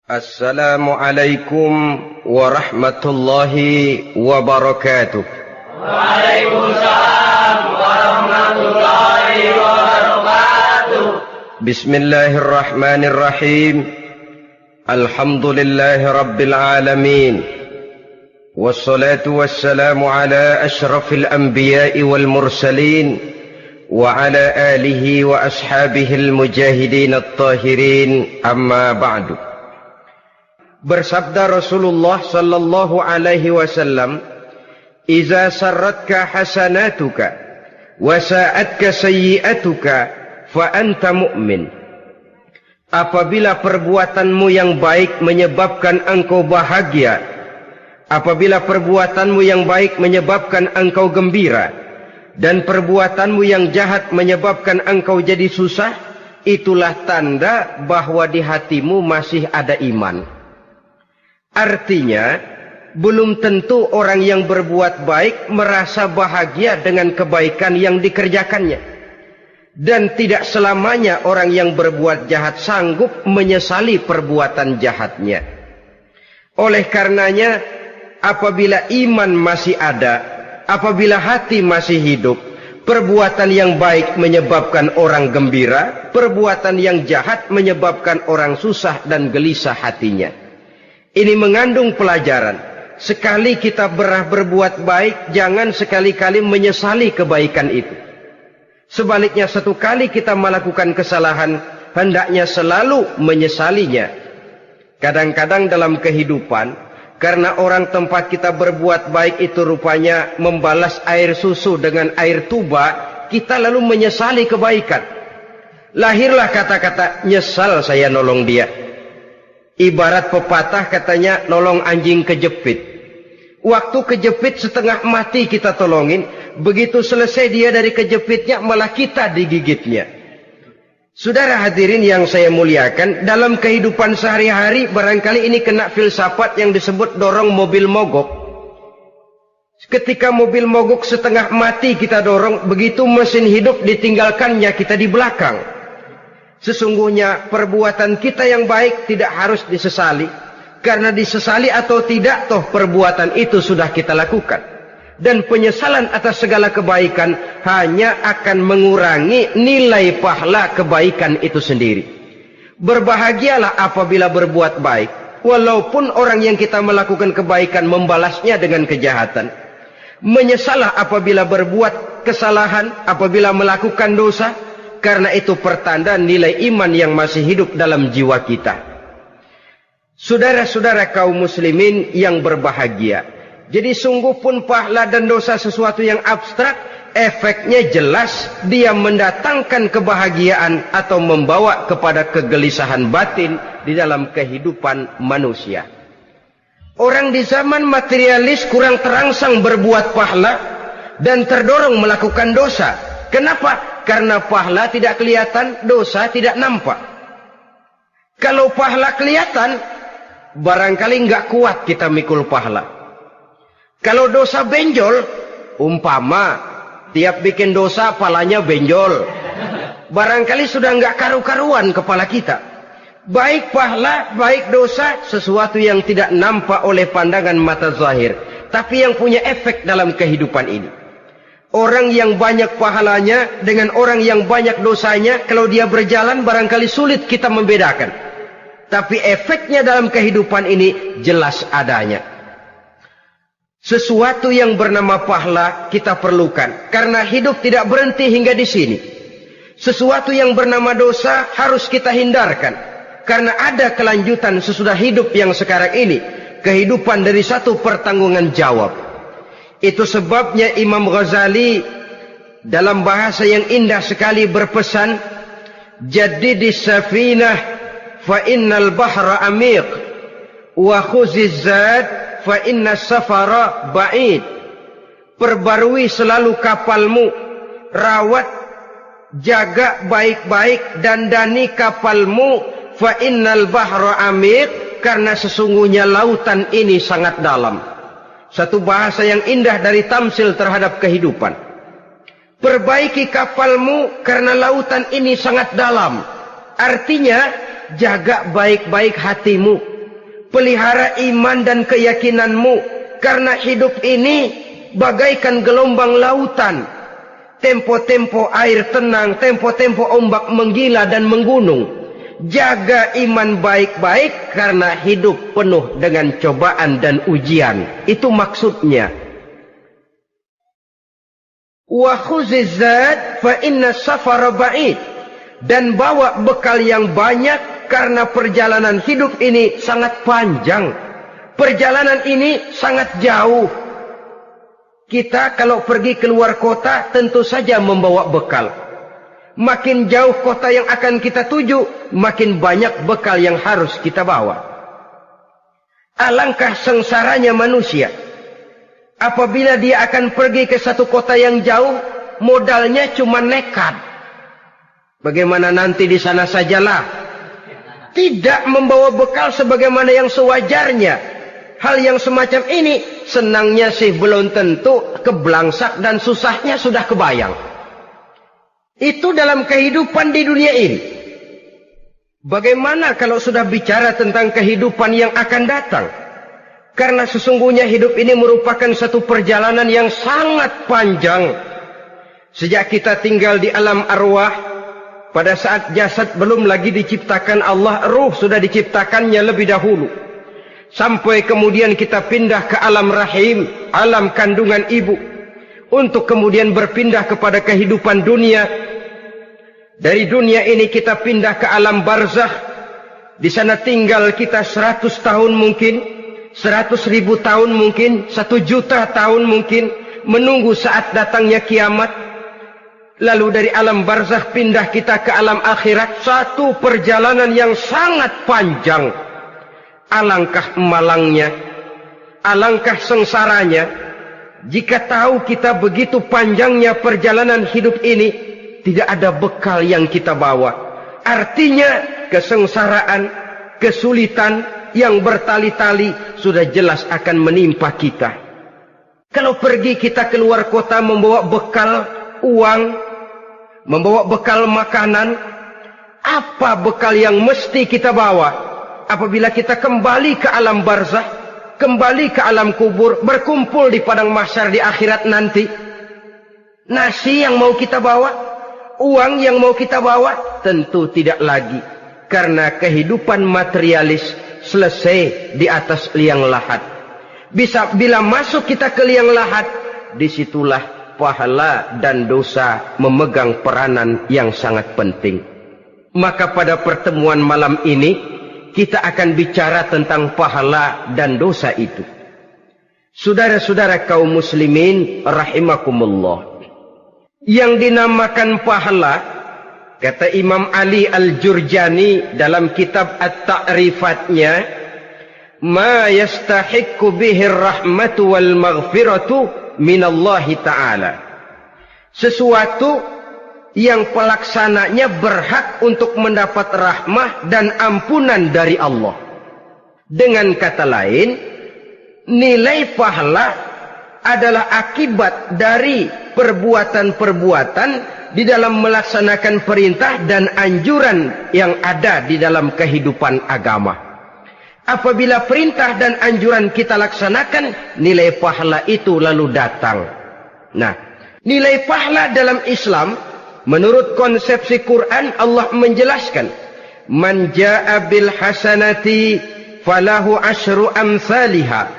Assalamualaikum warahmatullahi wabarakatuh. Waalaikumsalam warahmatullahi wabarakatuh. Bismillahirrahmanirrahim. Alhamdulillahi rabbil alamin. Wassalatu wassalamu ala ashrafil anbiya'i wal mursalin wa ala alihi wa ashabihil mujahidin at-tahirin, amma ba'du. Bersabda Rasulullah sallallahu alaihi wasallam, "Iza sarratka hasanatuka wa sa'atka sayyi'atuka fa anta mu'min." Apabila perbuatanmu yang baik menyebabkan engkau bahagia, apabila perbuatanmu yang baik menyebabkan engkau gembira, dan perbuatanmu yang jahat menyebabkan engkau jadi susah, itulah tanda bahwa di hatimu masih ada iman. Artinya, belum tentu orang yang berbuat baik merasa bahagia dengan kebaikan yang dikerjakannya. Dan tidak selamanya orang yang berbuat jahat sanggup menyesali perbuatan jahatnya. Oleh karenanya, apabila iman masih ada, apabila hati masih hidup, perbuatan yang baik menyebabkan orang gembira, perbuatan yang jahat menyebabkan orang susah dan gelisah hatinya. Ini mengandung pelajaran. Sekali kita berbuat baik, jangan sekali-kali menyesali kebaikan itu. Sebaliknya, satu kali kita melakukan kesalahan, hendaknya selalu menyesalinya. Kadang-kadang dalam kehidupan, karena orang tempat kita berbuat baik itu rupanya membalas air susu dengan air tuba, kita lalu menyesali kebaikan. Lahirlah kata-kata, "Nyesal saya nolong dia." Ibarat pepatah katanya, nolong anjing kejepit. Waktu kejepit setengah mati kita tolongin, begitu selesai dia dari kejepitnya malah kita digigitnya. Saudara hadirin yang saya muliakan, dalam kehidupan sehari-hari barangkali ini kena filsafat yang disebut dorong mobil mogok. Ketika mobil mogok setengah mati kita dorong, begitu mesin hidup ditinggalkannya kita di belakang. Sesungguhnya perbuatan kita yang baik tidak harus disesali. Karena disesali atau tidak, toh perbuatan itu sudah kita lakukan. Dan penyesalan atas segala kebaikan hanya akan mengurangi nilai pahala kebaikan itu sendiri. Berbahagialah apabila berbuat baik, walaupun orang yang kita melakukan kebaikan membalasnya dengan kejahatan. Menyesalah apabila berbuat kesalahan, apabila melakukan dosa, karena itu pertanda nilai iman yang masih hidup dalam jiwa kita. Saudara-saudara kaum muslimin yang berbahagia, jadi sungguh pun pahala dan dosa sesuatu yang abstrak, efeknya jelas dia mendatangkan kebahagiaan atau membawa kepada kegelisahan batin di dalam kehidupan manusia. Orang di zaman materialis kurang terangsang berbuat pahala dan terdorong melakukan dosa. Kenapa? Karena pahala tidak kelihatan, dosa tidak nampak. Kalau pahala kelihatan, barangkali nggak kuat kita mikul pahala. Kalau dosa benjol, umpama tiap bikin dosa palanya benjol, barangkali sudah nggak karu-karuan kepala kita. Baik pahala, baik dosa, sesuatu yang tidak nampak oleh pandangan mata zahir, tapi yang punya efek dalam kehidupan ini. Orang yang banyak pahalanya dengan orang yang banyak dosanya, kalau dia berjalan barangkali sulit kita membedakan. Tapi efeknya dalam kehidupan ini jelas adanya. Sesuatu yang bernama pahala kita perlukan, karena hidup tidak berhenti hingga di sini. Sesuatu yang bernama dosa harus kita hindarkan, karena ada kelanjutan sesudah hidup yang sekarang ini. Kehidupan dari satu pertanggungan jawab. Itu sebabnya Imam Ghazali dalam bahasa yang indah sekali berpesan, "Jaddidis safinah fa innal bahra amiq wa khuziz zad fa innas safara ba'id." Perbarui selalu kapalmu, rawat, jaga baik-baik, dandani kapalmu, fa innal bahra amiq, karena sesungguhnya lautan ini sangat dalam. Satu bahasa yang indah dari tamsil terhadap kehidupan. Perbaiki kapalmu karena lautan ini sangat dalam. Artinya, jaga baik-baik hatimu. pelihara iman dan keyakinanmu, karena hidup ini bagaikan gelombang lautan. Tempo-tempo air tenang, tempo-tempo ombak menggila dan menggunung. Jaga iman baik-baik karena hidup penuh dengan cobaan dan ujian. Itu maksudnya. Wa khuziz zad fa inna safara ba'id. Dan bawa bekal yang banyak karena perjalanan hidup ini sangat panjang. Perjalanan ini sangat jauh. Kita kalau pergi keluar kota tentu saja membawa bekal. Makin jauh kota yang akan kita tuju, makin banyak bekal yang harus kita bawa. Alangkah sengsaranya manusia apabila dia akan pergi ke satu kota yang jauh, modalnya cuma nekat. Bagaimana nanti di sana sajalah. Tidak membawa bekal sebagaimana yang sewajarnya. Hal yang semacam ini senangnya sih belum tentu, keblangsak dan susahnya sudah kebayang. Itu dalam kehidupan di dunia ini. Bagaimana kalau sudah bicara tentang kehidupan yang akan datang? Karena sesungguhnya hidup ini merupakan satu perjalanan yang sangat panjang. Sejak kita tinggal di alam arwah, pada saat jasad belum lagi diciptakan Allah, ruh sudah diciptakannya lebih dahulu. Sampai kemudian kita pindah ke alam rahim, alam kandungan ibu. Untuk kemudian berpindah kepada kehidupan dunia. Dari dunia ini kita pindah ke alam barzakh. Di sana tinggal kita 100 tahun mungkin, 100.000 tahun mungkin, 1 juta tahun mungkin, menunggu saat datangnya kiamat. Lalu dari alam barzakh pindah kita ke alam akhirat. Satu perjalanan yang sangat panjang. Alangkah malangnya, alangkah sengsaranya, jika tahu kita begitu panjangnya perjalanan hidup ini, tidak ada bekal yang kita bawa. Artinya kesengsaraan, kesulitan yang bertali-tali sudah jelas akan menimpa kita. Kalau pergi kita keluar kota membawa bekal uang, membawa bekal makanan, apa bekal yang mesti kita bawa? Apabila kita kembali ke alam barzakh, kembali ke alam kubur, berkumpul di padang mahsyar di akhirat nanti, nasi yang mau kita bawa, uang yang mau kita bawa, tentu tidak lagi. Karena kehidupan materialis selesai di atas liang lahat. Bila masuk kita ke liang lahat, disitulah pahala dan dosa memegang peranan yang sangat penting. Maka pada pertemuan malam ini kita akan bicara tentang pahala dan dosa itu. Saudara-saudara kaum muslimin rahimakumullah, yang dinamakan pahala, kata Imam Ali Al-Jurjani dalam kitab At-Ta'rifatnya, ma yastahiqqu bihi ar-rahmatu wal maghfiratu minallahi ta'ala. Sesuatu yang pelaksananya berhak untuk mendapat rahmah dan ampunan dari Allah. Dengan kata lain, nilai pahala adalah akibat dari perbuatan-perbuatan di dalam melaksanakan perintah dan anjuran yang ada di dalam kehidupan agama. Apabila perintah dan anjuran kita laksanakan, nilai pahala itu lalu datang. Nah, nilai pahala dalam Islam, menurut konsepsi Quran, Allah menjelaskan, man jaa bil hasanati falahu asyru amsalihha.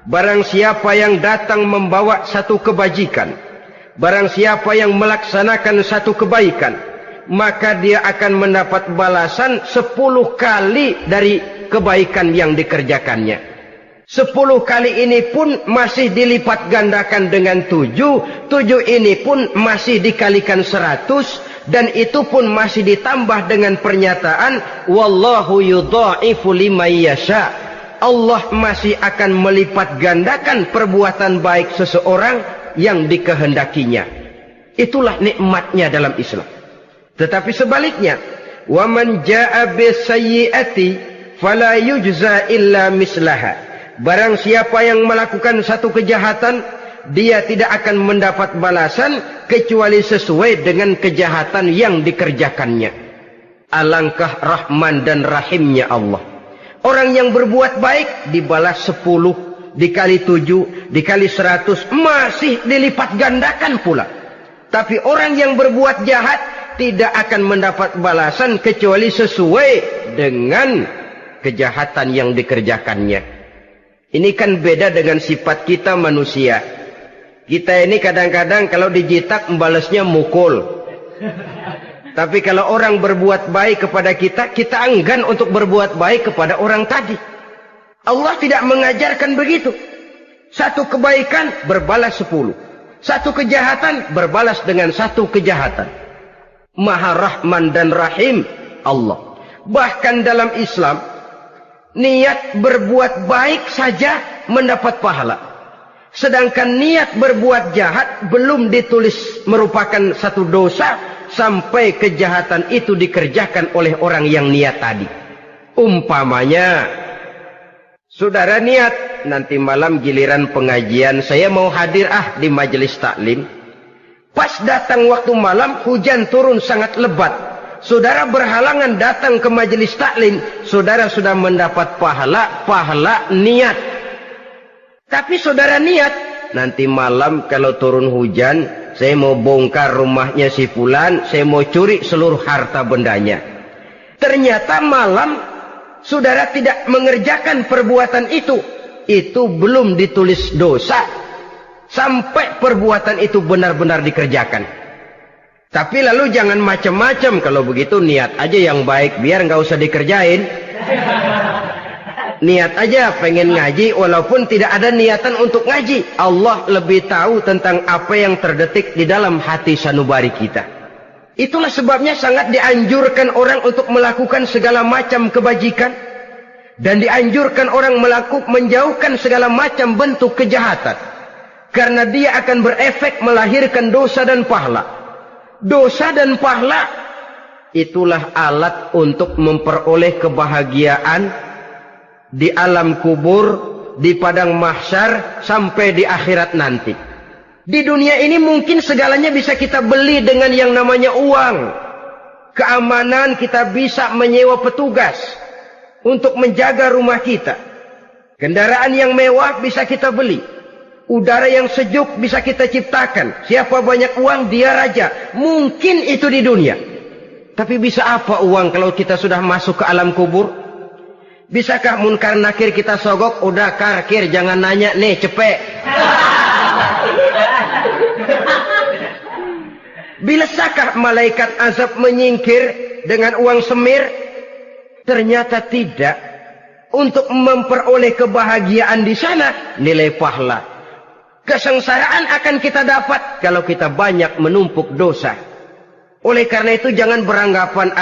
Barang siapa yang datang membawa satu kebajikan, barang siapa yang melaksanakan satu kebaikan, maka dia akan mendapat balasan 10 kali dari kebaikan yang dikerjakannya. 10 kali ini pun masih dilipat gandakan dengan 7. 7 ini pun masih dikalikan 100. Dan itu pun masih ditambah dengan pernyataan, wallahu yudha'ifu liman yasha. Allah masih akan melipat gandakan perbuatan baik seseorang yang dikehendakinya. Itulah nikmatnya dalam Islam. Tetapi sebaliknya, wa man jaa'a bisayyi'ati fala yujza illa mislaha. Barang siapa yang melakukan satu kejahatan, dia tidak akan mendapat balasan kecuali sesuai dengan kejahatan yang dikerjakannya. Alangkah rahman dan rahimnya Allah. Orang yang berbuat baik dibalas 10, dikali 7, dikali 100, masih dilipat gandakan pula. Tapi orang yang berbuat jahat tidak akan mendapat balasan kecuali sesuai dengan kejahatan yang dikerjakannya. Ini kan beda dengan sifat kita manusia. Kita ini kadang-kadang kalau dijitak membalasnya mukul. Tapi kalau orang berbuat baik kepada kita, kita enggan untuk berbuat baik kepada orang tadi. Allah tidak mengajarkan begitu. Satu kebaikan berbalas 10. Satu kejahatan berbalas dengan satu kejahatan. Maha Rahman dan Rahim Allah. Bahkan dalam Islam, niat berbuat baik saja mendapat pahala. Sedangkan niat berbuat jahat belum ditulis merupakan satu dosa sampai kejahatan itu dikerjakan oleh orang yang niat tadi. Umpamanya, saudara niat nanti malam giliran pengajian saya mau hadir di majelis taklim. Pas datang waktu malam hujan turun sangat lebat. Saudara berhalangan datang ke majelis taklim, saudara sudah mendapat pahala niat. Tapi saudara niat, nanti malam kalau turun hujan, saya mau bongkar rumahnya si fulan, saya mau curi seluruh harta bendanya. Ternyata malam saudara tidak mengerjakan perbuatan itu belum ditulis dosa sampai perbuatan itu benar-benar dikerjakan. Tapi lalu jangan macam-macam, kalau begitu niat aja yang baik biar nggak usah dikerjain. Niat aja pengen ngaji walaupun tidak ada niatan untuk ngaji. Allah lebih tahu tentang apa yang terdetik di dalam hati sanubari kita. Itulah sebabnya sangat dianjurkan orang untuk melakukan segala macam kebajikan. Dan dianjurkan orang menjauhkan segala macam bentuk kejahatan. Karena dia akan berefek melahirkan dosa dan pahala. Dosa dan pahala itulah alat untuk memperoleh kebahagiaan di alam kubur, di padang mahsyar, sampai di akhirat nanti. Di dunia ini mungkin segalanya bisa kita beli dengan yang namanya uang. Keamanan kita bisa menyewa petugas untuk menjaga rumah kita. Kendaraan yang mewah bisa kita beli. Udara yang sejuk bisa kita ciptakan. Siapa banyak uang, dia raja. Mungkin itu di dunia. Tapi bisa apa uang kalau kita sudah masuk ke alam kubur? Bisakah munkar nakir kita sogok? Udah karkir, jangan nanya nih, cepet. Bisakah malaikat azab menyingkir dengan uang semir? Ternyata tidak. Untuk memperoleh kebahagiaan di sana, nilai pahala. Kesengsaraan akan kita dapat kalau kita banyak menumpuk dosa. Oleh karena itu jangan beranggapan,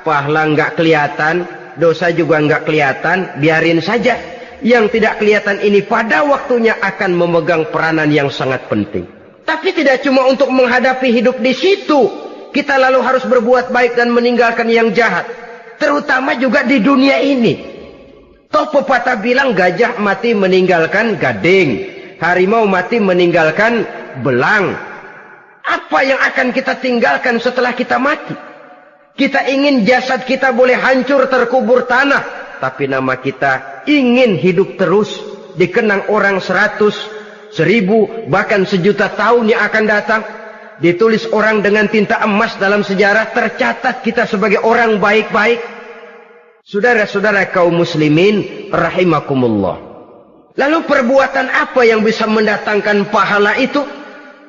pahala nggak kelihatan, dosa juga nggak kelihatan, biarin saja. Yang tidak kelihatan ini pada waktunya akan memegang peranan yang sangat penting. Tapi tidak cuma untuk menghadapi hidup di situ, kita lalu harus berbuat baik dan meninggalkan yang jahat. Terutama juga di dunia ini. Toh pepatah bilang gajah mati meninggalkan gading, harimau mati meninggalkan belang. Apa yang akan kita tinggalkan setelah kita mati? Kita ingin jasad kita boleh hancur terkubur tanah, tapi nama kita ingin hidup terus, dikenang orang 100, 1000, bahkan 1.000.000 tahun yang akan datang. Ditulis orang dengan tinta emas dalam sejarah, tercatat kita sebagai orang baik-baik. Saudara-saudara kaum muslimin rahimakumullah. Lalu perbuatan apa yang bisa mendatangkan pahala itu?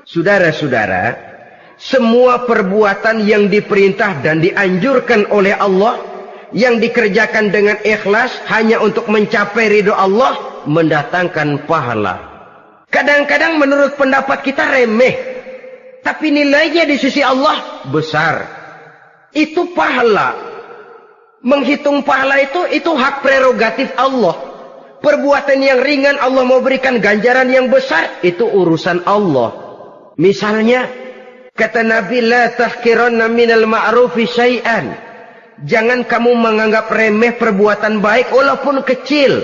Saudara-saudara, semua perbuatan yang diperintah dan dianjurkan oleh Allah, yang dikerjakan dengan ikhlas hanya untuk mencapai ridho Allah, mendatangkan pahala. Kadang-kadang menurut pendapat kita remeh, tapi nilainya di sisi Allah besar. Itu pahala. Menghitung pahala itu hak prerogatif Allah. Perbuatan yang ringan Allah mau berikan ganjaran yang besar, itu urusan Allah. Misalnya, kata Nabi, la tahkiranna minal ma'rufi syai'an. Jangan kamu menganggap remeh perbuatan baik walaupun kecil.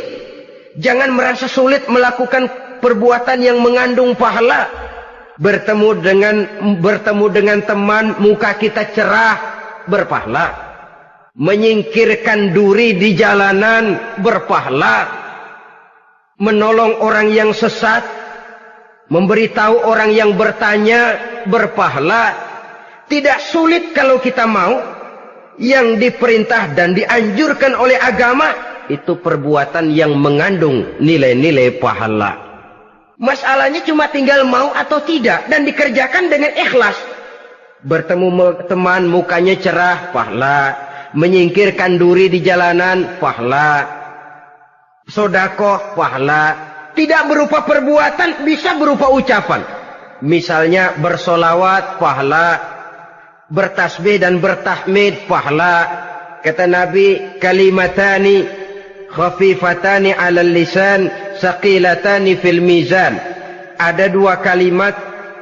Jangan merasa sulit melakukan perbuatan yang mengandung pahala. Bertemu dengan teman, muka kita cerah, berpahala. menyingkirkan duri di jalanan berpahala, menolong orang yang sesat, memberitahu orang yang bertanya berpahala. Tidak sulit kalau kita mau. Yang diperintah dan dianjurkan oleh agama itu perbuatan yang mengandung nilai-nilai pahala. Masalahnya cuma tinggal mau atau tidak dan dikerjakan dengan ikhlas. Bertemu teman mukanya cerah, pahala. Menyingkirkan duri di jalanan, pahala. Sedekah, pahala. Tidak berupa perbuatan, bisa berupa ucapan. Misalnya bersolawat, pahala. Bertasbih dan bertahmid, pahala. Kata Nabi, kalimatani khafifatani 'alal lisan, saqilatani fil mizan. Ada dua kalimat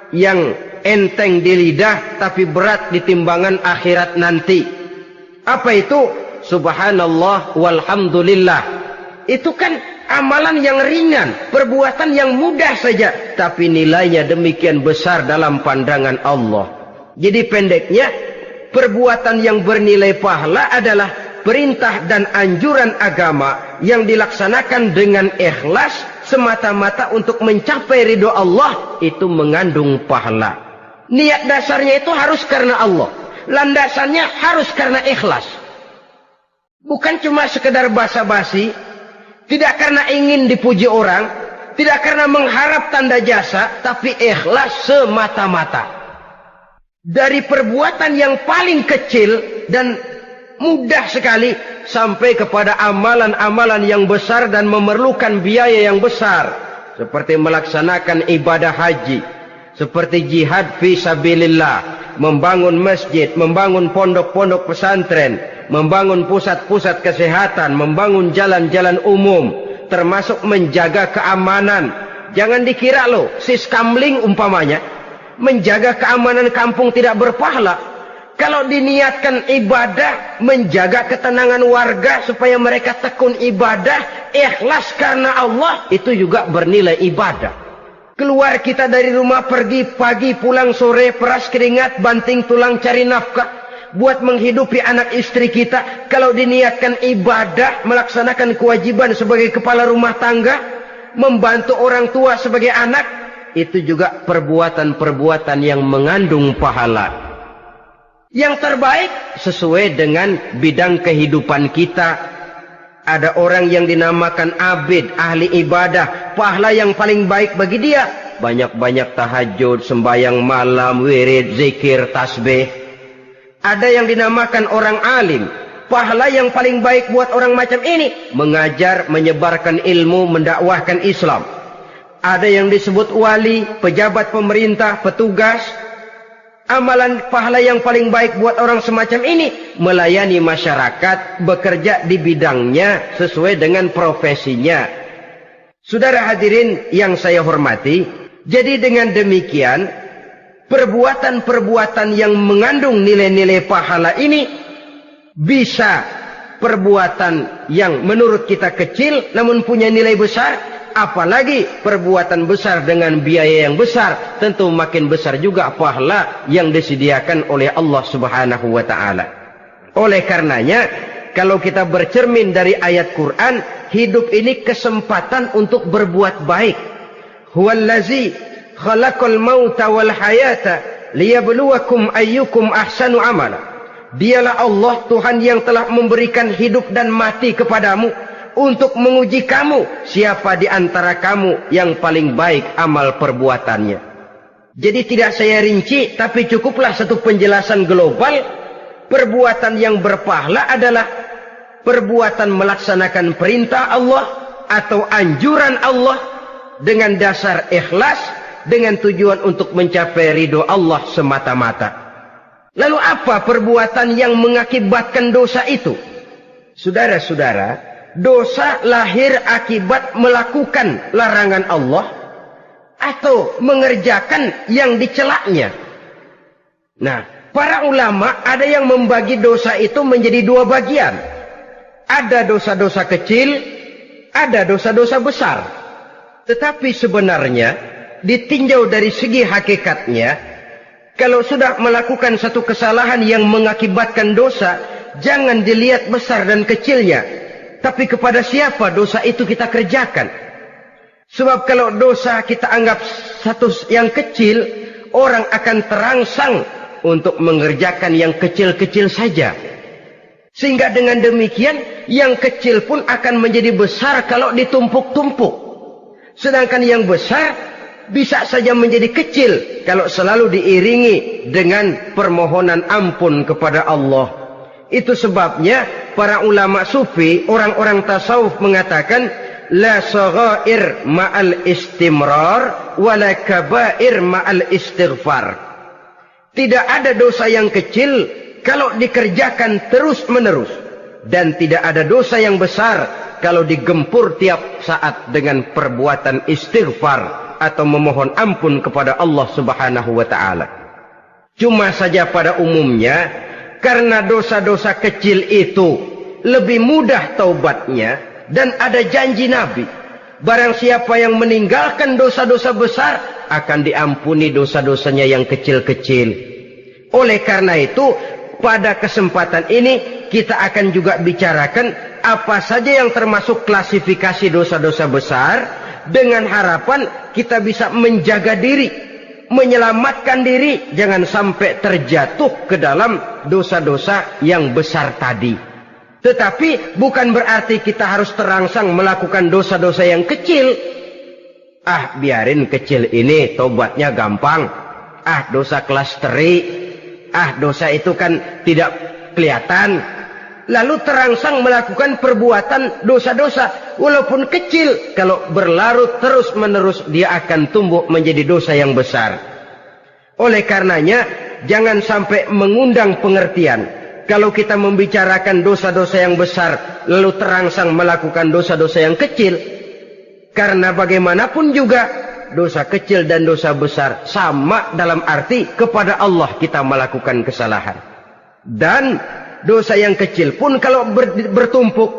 yang enteng di lidah tapi berat di timbangan akhirat nanti. Apa itu? Subhanallah walhamdulillah. Itu kan amalan yang ringan, perbuatan yang mudah saja, tapi nilainya demikian besar dalam pandangan Allah. Jadi pendeknya, perbuatan yang bernilai pahala adalah perintah dan anjuran agama yang dilaksanakan dengan ikhlas semata-mata untuk mencapai ridho Allah, itu mengandung pahala. Niat dasarnya itu harus karena Allah. Landasannya harus karena ikhlas. Bukan cuma sekedar basa-basi, tidak karena ingin dipuji orang, tidak karena mengharap tanda jasa, tapi ikhlas semata-mata. Dari perbuatan yang paling kecil dan mudah sekali sampai kepada amalan-amalan yang besar dan memerlukan biaya yang besar, seperti melaksanakan ibadah haji, seperti jihad fi sabilillah, membangun masjid, membangun pondok-pondok pesantren, membangun pusat-pusat kesehatan, membangun jalan-jalan umum, termasuk menjaga keamanan. Jangan dikira loh, siskamling umpamanya, menjaga keamanan kampung tidak berpahala. Kalau diniatkan ibadah, menjaga ketenangan warga supaya mereka tekun ibadah, ikhlas karena Allah, itu juga bernilai ibadah. Keluar kita dari rumah, pergi pagi, pulang sore, peras keringat, banting tulang cari nafkah, buat menghidupi anak istri kita. Kalau diniatkan ibadah, melaksanakan kewajiban sebagai kepala rumah tangga, membantu orang tua sebagai anak, itu juga perbuatan-perbuatan yang mengandung pahala. Yang terbaik sesuai dengan bidang kehidupan kita. Ada orang yang dinamakan abid, ahli ibadah, pahala yang paling baik bagi dia banyak-banyak tahajud, sembahyang malam, wirid, zikir, tasbih. Ada yang dinamakan orang alim, pahala yang paling baik buat orang macam ini mengajar, menyebarkan ilmu, mendakwahkan Islam. Ada yang disebut wali, pejabat pemerintah, petugas. Amalan pahala yang paling baik buat orang semacam ini melayani masyarakat, bekerja di bidangnya sesuai dengan profesinya. Saudara hadirin yang saya hormati, jadi dengan demikian perbuatan-perbuatan yang mengandung nilai-nilai pahala ini bisa perbuatan yang menurut kita kecil namun punya nilai besar. Apalagi perbuatan besar dengan biaya yang besar, tentu makin besar juga pahala yang disediakan oleh Allah Subhanahu wa ta'ala. Oleh karenanya, kalau kita bercermin dari ayat Quran, hidup ini kesempatan untuk berbuat baik. Huwallazi khalaqal mauta wal hayata liyabluwakum ayyukum ahsanu amala. Dialah Allah Tuhan yang telah memberikan hidup dan mati kepadamu untuk menguji kamu, siapa di antara kamu yang paling baik amal perbuatannya. Jadi tidak saya rinci, tapi cukuplah satu penjelasan global. Perbuatan yang berpahala adalah perbuatan melaksanakan perintah Allah atau anjuran Allah dengan dasar ikhlas, dengan tujuan untuk mencapai ridho Allah semata-mata. Lalu apa perbuatan yang mengakibatkan dosa itu? Saudara-saudara, dosa lahir akibat melakukan larangan Allah atau mengerjakan yang dicelaknya. Nah, para ulama ada yang membagi dosa itu menjadi dua bagian. Ada dosa-dosa kecil, ada dosa-dosa besar. Tetapi sebenarnya ditinjau dari segi hakikatnya, kalau sudah melakukan satu kesalahan yang mengakibatkan dosa, jangan dilihat besar dan kecilnya, tapi kepada siapa dosa itu kita kerjakan. Sebab kalau dosa kita anggap satu yang kecil, orang akan terangsang untuk mengerjakan yang kecil-kecil saja. Sehingga dengan demikian, yang kecil pun akan menjadi besar kalau ditumpuk-tumpuk. Sedangkan yang besar bisa saja menjadi kecil kalau selalu diiringi dengan permohonan ampun kepada Allah. Itu sebabnya para ulama sufi, orang-orang tasawuf mengatakan, la saghair ma'al istimrar wala kabair ma'al istighfar. Tidak ada dosa yang kecil kalau dikerjakan terus-menerus, dan tidak ada dosa yang besar kalau digempur tiap saat dengan perbuatan istighfar atau memohon ampun kepada Allah Subhanahu wa taala. Cuma saja pada umumnya, karena dosa-dosa kecil itu lebih mudah taubatnya, dan ada janji Nabi, barang siapa yang meninggalkan dosa-dosa besar akan diampuni dosa-dosanya yang kecil-kecil. Oleh karena itu, pada kesempatan ini kita akan juga bicarakan apa saja yang termasuk klasifikasi dosa-dosa besar, dengan harapan kita bisa menjaga diri, menyelamatkan diri, jangan sampai terjatuh ke dalam dosa-dosa yang besar tadi. Tetapi bukan berarti kita harus terangsang melakukan dosa-dosa yang kecil. Biarin kecil ini, tobatnya gampang. Dosa kelas teri. Dosa itu kan tidak kelihatan. Lalu terangsang melakukan perbuatan dosa-dosa walaupun kecil. Kalau berlarut terus-menerus, dia akan tumbuh menjadi dosa yang besar. Oleh karenanya, jangan sampai mengundang pengertian kalau kita membicarakan dosa-dosa yang besar lalu terangsang melakukan dosa-dosa yang kecil. Karena bagaimanapun juga dosa kecil dan dosa besar sama dalam arti kepada Allah kita melakukan kesalahan. Dan dosa yang kecil pun kalau bertumpuk,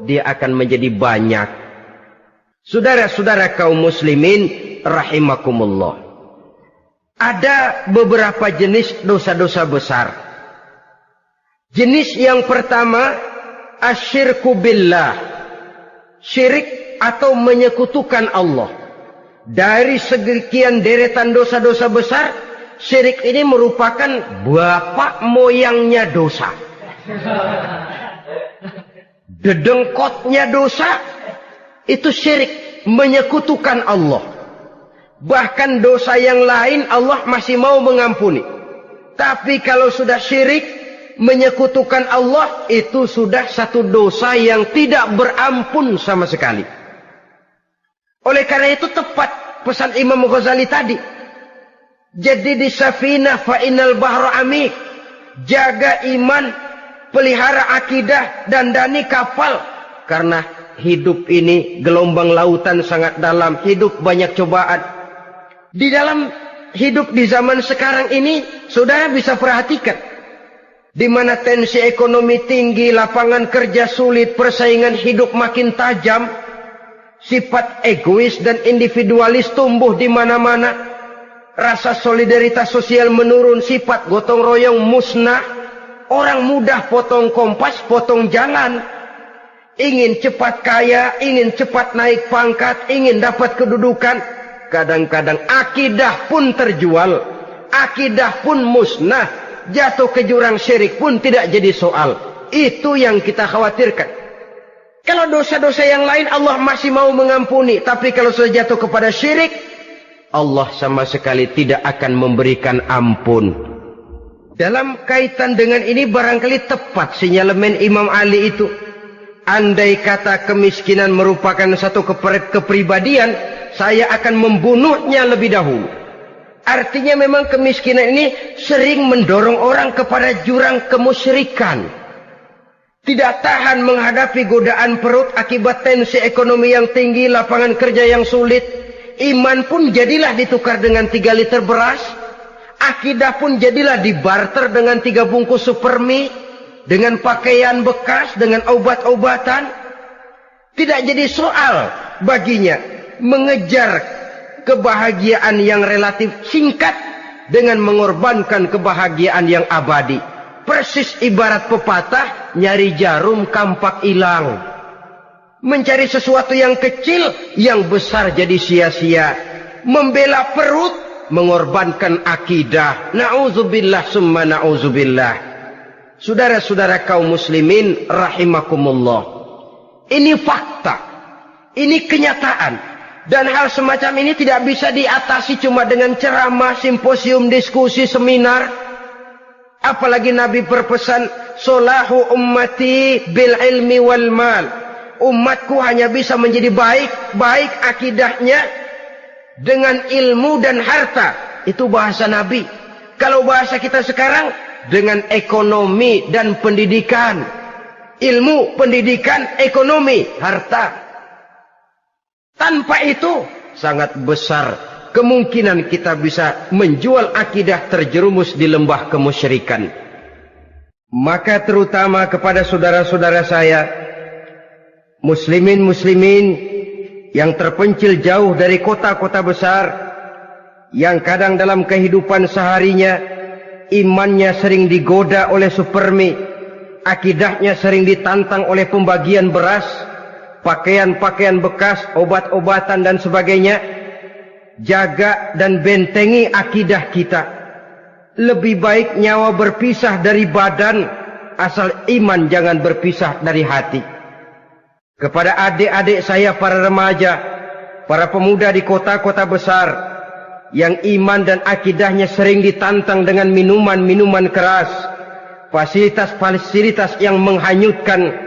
dia akan menjadi banyak. Saudara-saudara kaum muslimin rahimakumullah, ada beberapa jenis dosa-dosa besar. Jenis yang pertama, asyirku billah, syirik atau menyekutukan Allah. Dari sekian deretan dosa-dosa besar, syirik ini merupakan bapak moyangnya dosa. Dedengkotnya dosa, itu syirik, menyekutukan Allah. Bahkan dosa yang lain Allah masih mau mengampuni. Tapi kalau sudah syirik, menyekutukan Allah, itu sudah satu dosa yang tidak berampun sama sekali. Oleh karena itu tepat pesan Imam Ghazali tadi. Jadi di safinah fa innal bahra amik. Jaga iman, pelihara akidah, dandani kapal. Karena hidup ini gelombang lautan sangat dalam, hidup banyak cobaan. Di dalam hidup di zaman sekarang ini, saudara bisa perhatikan, di mana tensi ekonomi tinggi, lapangan kerja sulit, persaingan hidup makin tajam, sifat egois dan individualis tumbuh di mana-mana, rasa solidaritas sosial menurun, sifat gotong royong musnah, orang mudah potong kompas, potong jalan, ingin cepat kaya, ingin cepat naik pangkat, ingin dapat kedudukan. Kadang-kadang akidah pun terjual, akidah pun musnah, jatuh ke jurang syirik pun tidak jadi soal. Itu yang kita khawatirkan. Kalau dosa-dosa yang lain Allah masih mau mengampuni, tapi kalau sudah jatuh kepada syirik, Allah sama sekali tidak akan memberikan ampun. Dalam kaitan dengan ini barangkali tepat sinyalemen Imam Ali itu. Andai kata kemiskinan merupakan satu kepribadian, saya akan membunuhnya lebih dahulu. Artinya memang kemiskinan ini sering mendorong orang kepada jurang kemusyrikan. Tidak tahan menghadapi godaan perut akibat tensi ekonomi yang tinggi, lapangan kerja yang sulit. Iman pun jadilah ditukar dengan 3 liter beras. Akidah pun jadilah dibarter dengan 3 bungkus supermi, dengan pakaian bekas, dengan obat-obatan. Tidak jadi soal baginya mengejar kebahagiaan yang relatif singkat dengan mengorbankan kebahagiaan yang abadi. Persis ibarat pepatah, nyari jarum kampak hilang. Mencari sesuatu yang kecil, yang besar jadi sia-sia. Membela perut, mengorbankan akidah. Na'udzubillah summa na'udzubillah. Saudara-saudara kaum muslimin rahimakumullah. Ini fakta. Ini kenyataan. Dan hal semacam ini tidak bisa diatasi cuma dengan ceramah, simposium, diskusi, seminar. Apalagi Nabi berpesan, solahu ummati bil ilmi wal mal. Umatku hanya bisa menjadi baik akidahnya dengan ilmu dan harta. Itu bahasa Nabi. Kalau bahasa kita sekarang, dengan ekonomi dan pendidikan. Ilmu, pendidikan, ekonomi, harta. Tanpa itu sangat besar kemungkinan kita bisa menjual akidah terjerumus di lembah kemusyrikan. Maka terutama kepada saudara-saudara saya, muslimin yang terpencil jauh dari kota-kota besar, yang kadang dalam kehidupan seharinya imannya sering digoda oleh supermi, akidahnya sering ditantang oleh pembagian beras, pakaian-pakaian bekas, obat-obatan dan sebagainya. Jaga dan bentengi akidah kita. Lebih baik nyawa berpisah dari badan, asal iman jangan berpisah dari hati. Kepada adik-adik saya para remaja, para pemuda di kota-kota besar, yang iman dan akidahnya sering ditantang dengan minuman-minuman keras, fasilitas-fasilitas yang menghanyutkan,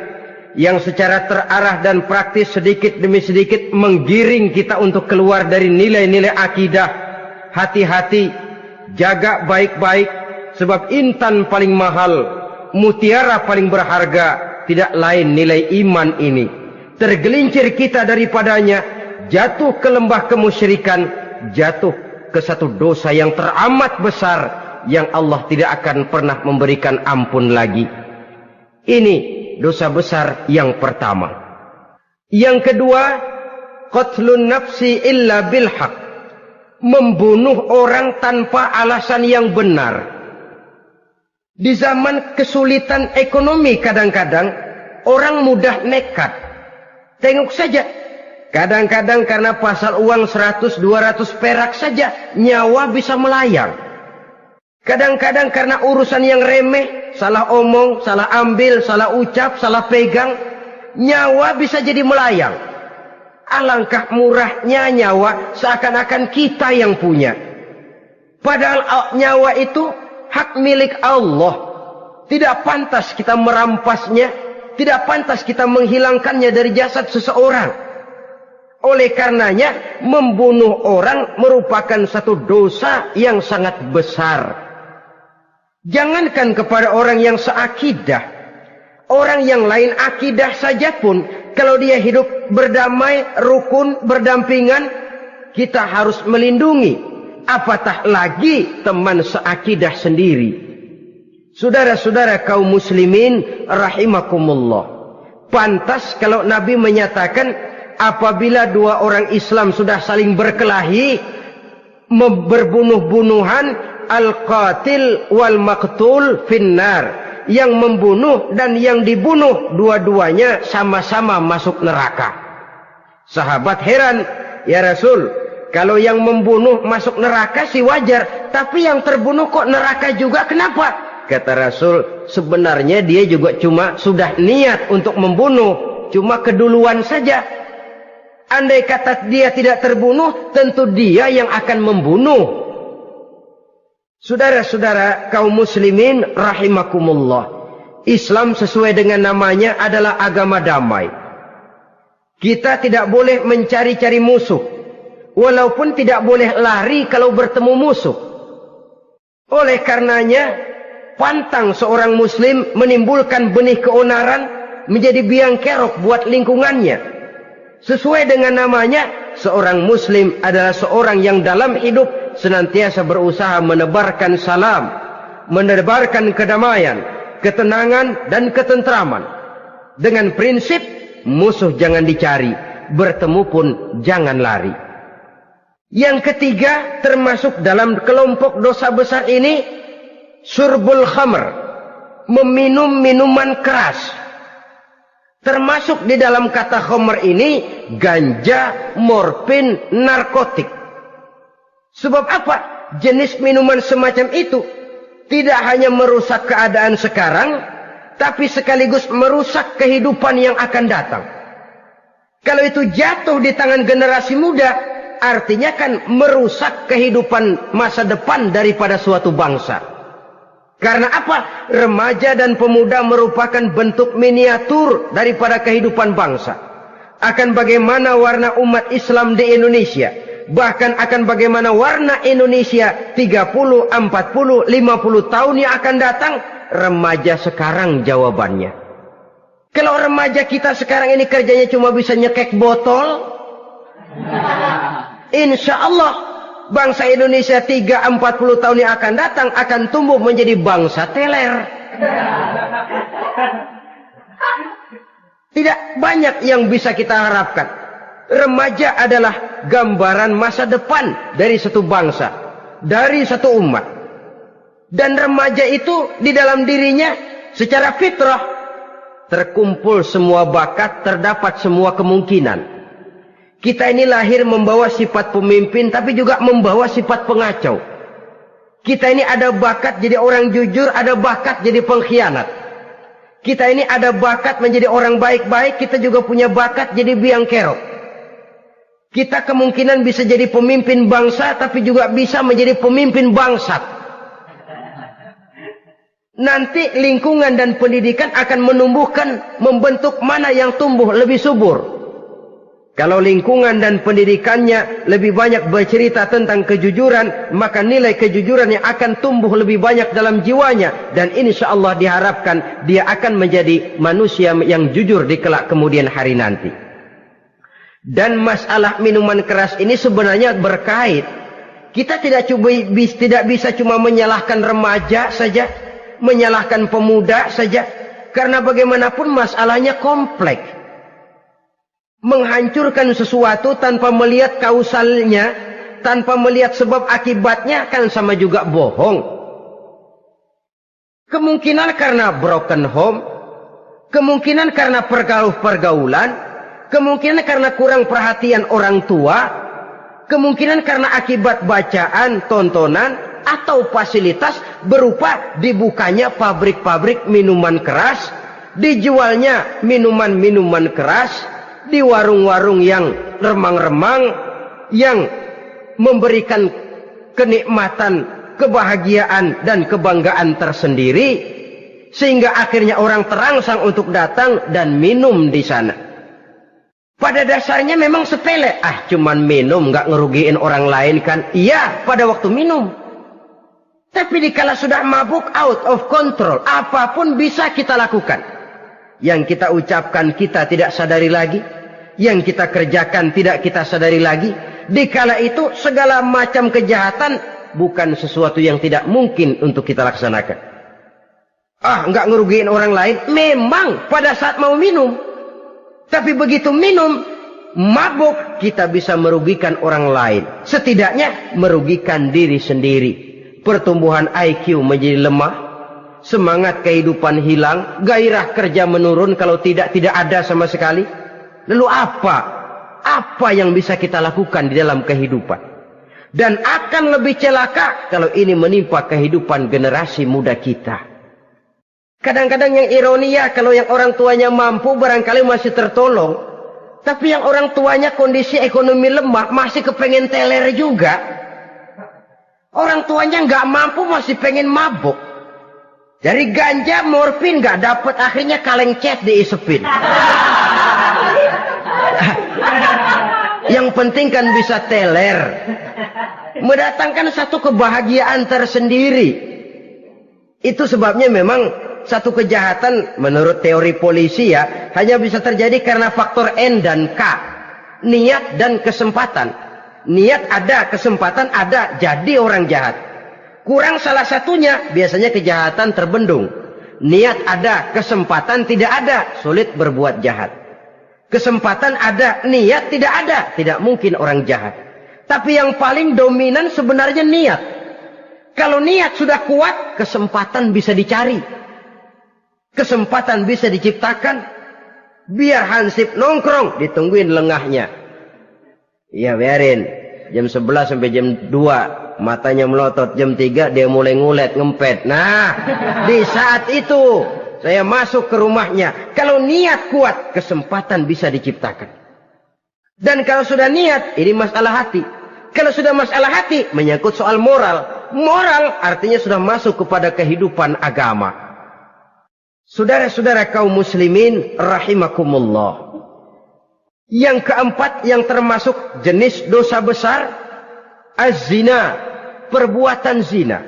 yang secara terarah dan praktis sedikit demi sedikit menggiring kita untuk keluar dari nilai-nilai akidah. Hati-hati, jaga baik-baik, sebab intan paling mahal, mutiara paling berharga, tidak lain nilai iman ini. Tergelincir kita daripadanya, jatuh ke lembah kemusyrikan, jatuh ke satu dosa yang teramat besar, yang Allah tidak akan pernah memberikan ampun lagi. Ini dosa besar yang pertama. Yang kedua, qatlun nafsi illa bilhaq. Membunuh orang tanpa alasan yang benar. Di zaman kesulitan ekonomi kadang-kadang orang mudah nekat. Tengok saja. Kadang-kadang karena pasal uang 100-200 perak saja nyawa bisa melayang. Kadang-kadang karena urusan yang remeh, salah omong, salah ambil, salah ucap, salah pegang, nyawa bisa jadi melayang. Alangkah murahnya nyawa, seakan-akan kita yang punya. Padahal nyawa itu hak milik Allah. Tidak pantas kita merampasnya, tidak pantas kita menghilangkannya dari jasad seseorang. Oleh karenanya, membunuh orang merupakan satu dosa yang sangat besar. Jangankan kepada orang yang seakidah, orang yang lain akidah saja pun, kalau dia hidup berdamai, rukun, berdampingan, kita harus melindungi. Apatah lagi teman seakidah sendiri. Saudara-saudara kaum muslimin rahimakumullah. Pantas kalau Nabi menyatakan, apabila dua orang Islam sudah saling berkelahi, berbunuh-bunuhan, al-qatil wal maqtul finnar. Yang membunuh dan yang dibunuh, dua-duanya sama-sama masuk neraka. Sahabat heran, ya Rasul, kalau yang membunuh masuk neraka sih wajar, tapi yang terbunuh kok neraka juga, kenapa? Kata Rasul, sebenarnya dia juga cuma sudah niat untuk membunuh, cuma keduluan saja. Andai kata dia tidak terbunuh, tentu dia yang akan membunuh. Saudara-saudara kaum muslimin rahimakumullah. Islam sesuai dengan namanya adalah agama damai. Kita tidak boleh mencari-cari musuh. Walaupun tidak boleh lari kalau bertemu musuh. Oleh karenanya, pantang seorang muslim menimbulkan benih keonaran menjadi biang kerok buat lingkungannya. Sesuai dengan namanya, seorang muslim adalah seorang yang dalam hidup senantiasa berusaha menebarkan salam, menebarkan kedamaian, ketenangan dan ketentraman. Dengan prinsip musuh jangan dicari, bertemu pun jangan lari. Yang ketiga, termasuk dalam kelompok dosa besar ini, syurbul khamr, meminum minuman keras. Termasuk di dalam kata khamr ini ganja, morfin, narkotik. Sebab apa? Jenis minuman semacam itu tidak hanya merusak keadaan sekarang, tapi sekaligus merusak kehidupan yang akan datang. Kalau itu jatuh di tangan generasi muda, artinya kan merusak kehidupan masa depan daripada suatu bangsa. Karena apa? Remaja dan pemuda merupakan bentuk miniatur daripada kehidupan bangsa. Akan bagaimana warna umat Islam di Indonesia. Bahkan akan bagaimana warna Indonesia 30, 40, 50 tahun yang akan datang. Remaja sekarang jawabannya. Kalau remaja kita sekarang ini kerjanya cuma bisa nyekek botol, insya Allah bangsa Indonesia 30-40 tahun yang akan datang akan tumbuh menjadi bangsa teler. Tidak banyak yang bisa kita harapkan. Remaja adalah gambaran masa depan dari satu bangsa, dari satu umat. Dan remaja itu di dalam dirinya secara fitrah terkumpul semua bakat, terdapat semua kemungkinan. Kita ini lahir membawa sifat pemimpin, tapi juga membawa sifat pengacau. Kita ini ada bakat jadi orang jujur, ada bakat jadi pengkhianat. Kita ini ada bakat menjadi orang baik-baik, kita juga punya bakat jadi biang kerok. Kita kemungkinan bisa jadi pemimpin bangsa, tapi juga bisa menjadi pemimpin bangsat. Nanti lingkungan dan pendidikan akan menumbuhkan, membentuk mana yang tumbuh lebih subur. Kalau lingkungan dan pendidikannya lebih banyak bercerita tentang kejujuran, maka nilai kejujuran yang akan tumbuh lebih banyak dalam jiwanya. Dan insya Allah diharapkan dia akan menjadi manusia yang jujur di kelak kemudian hari nanti. Dan masalah minuman keras ini sebenarnya berkait. Kita tidak bisa cuma menyalahkan remaja saja, menyalahkan pemuda saja. Karena bagaimanapun masalahnya kompleks. Menghancurkan sesuatu tanpa melihat kausalnya, tanpa melihat sebab akibatnya kan sama juga bohong. Kemungkinan karena broken home, kemungkinan karena pergaulan, kemungkinan karena kurang perhatian orang tua, kemungkinan karena akibat bacaan, tontonan, atau fasilitas berupa dibukanya pabrik-pabrik minuman keras, dijualnya minuman-minuman keras, di warung-warung yang remang-remang, yang memberikan kenikmatan, kebahagiaan dan kebanggaan tersendiri, sehingga akhirnya orang terangsang untuk datang dan minum di sana. Pada dasarnya memang sepele, cuman minum nggak ngerugiin orang lain kan? Iya, pada waktu minum. Tapi dikala sudah mabuk, out of control, apapun bisa kita lakukan. Yang kita ucapkan kita tidak sadari lagi, yang kita kerjakan tidak kita sadari lagi. Dikala itu segala macam kejahatan bukan sesuatu yang tidak mungkin untuk kita laksanakan. Nggak ngerugiin orang lain, memang pada saat mau minum. Tapi begitu minum, mabuk, kita bisa merugikan orang lain. Setidaknya merugikan diri sendiri. Pertumbuhan IQ menjadi lemah, semangat kehidupan hilang, gairah kerja menurun, kalau tidak ada sama sekali. Lalu apa yang bisa kita lakukan di dalam kehidupan? Dan akan lebih celaka kalau ini menimpa kehidupan generasi muda kita. Kadang-kadang yang ironi ya, kalau yang orang tuanya mampu barangkali masih tertolong. Tapi yang orang tuanya kondisi ekonomi lemah masih kepengen teler juga. Orang tuanya nggak mampu masih pengen mabuk. Dari ganja, morfin nggak dapat, akhirnya kaleng cat diisepin. Yang penting kan bisa teler, mendatangkan satu kebahagiaan tersendiri. Itu sebabnya memang satu kejahatan menurut teori polisi ya hanya bisa terjadi karena faktor N dan K, niat dan kesempatan. Niat ada, kesempatan ada, jadi orang jahat. Kurang salah satunya, biasanya kejahatan terbendung. Niat ada, kesempatan tidak ada, sulit berbuat jahat. Kesempatan ada, niat tidak ada, tidak mungkin orang jahat. Tapi yang paling dominan sebenarnya niat. Kalau niat sudah kuat, kesempatan bisa dicari. Kesempatan bisa diciptakan. Biar Hansip nongkrong, ditungguin lengahnya. Iya biarin. Jam 11 sampai jam 2. Matanya melotot. Jam 3 dia mulai ngulet, ngempet. Nah, di saat itu saya masuk ke rumahnya. Kalau niat kuat, kesempatan bisa diciptakan. Dan kalau sudah niat, ini masalah hati. Kalau sudah masalah hati, menyangkut soal moral. Moral artinya sudah masuk kepada kehidupan agama. Saudara-saudara kaum muslimin, rahimakumullah. Yang keempat yang termasuk jenis dosa besar, az-zina, perbuatan zina.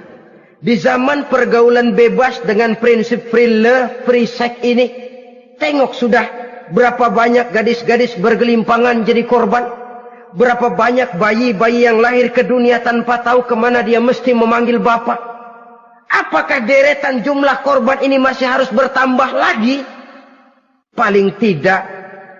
Di zaman pergaulan bebas dengan prinsip free love, free sex ini, tengok sudah berapa banyak gadis-gadis bergelimpangan jadi korban. Berapa banyak bayi-bayi yang lahir ke dunia tanpa tahu kemana dia mesti memanggil bapak. Apakah deretan jumlah korban ini masih harus bertambah lagi? Paling tidak,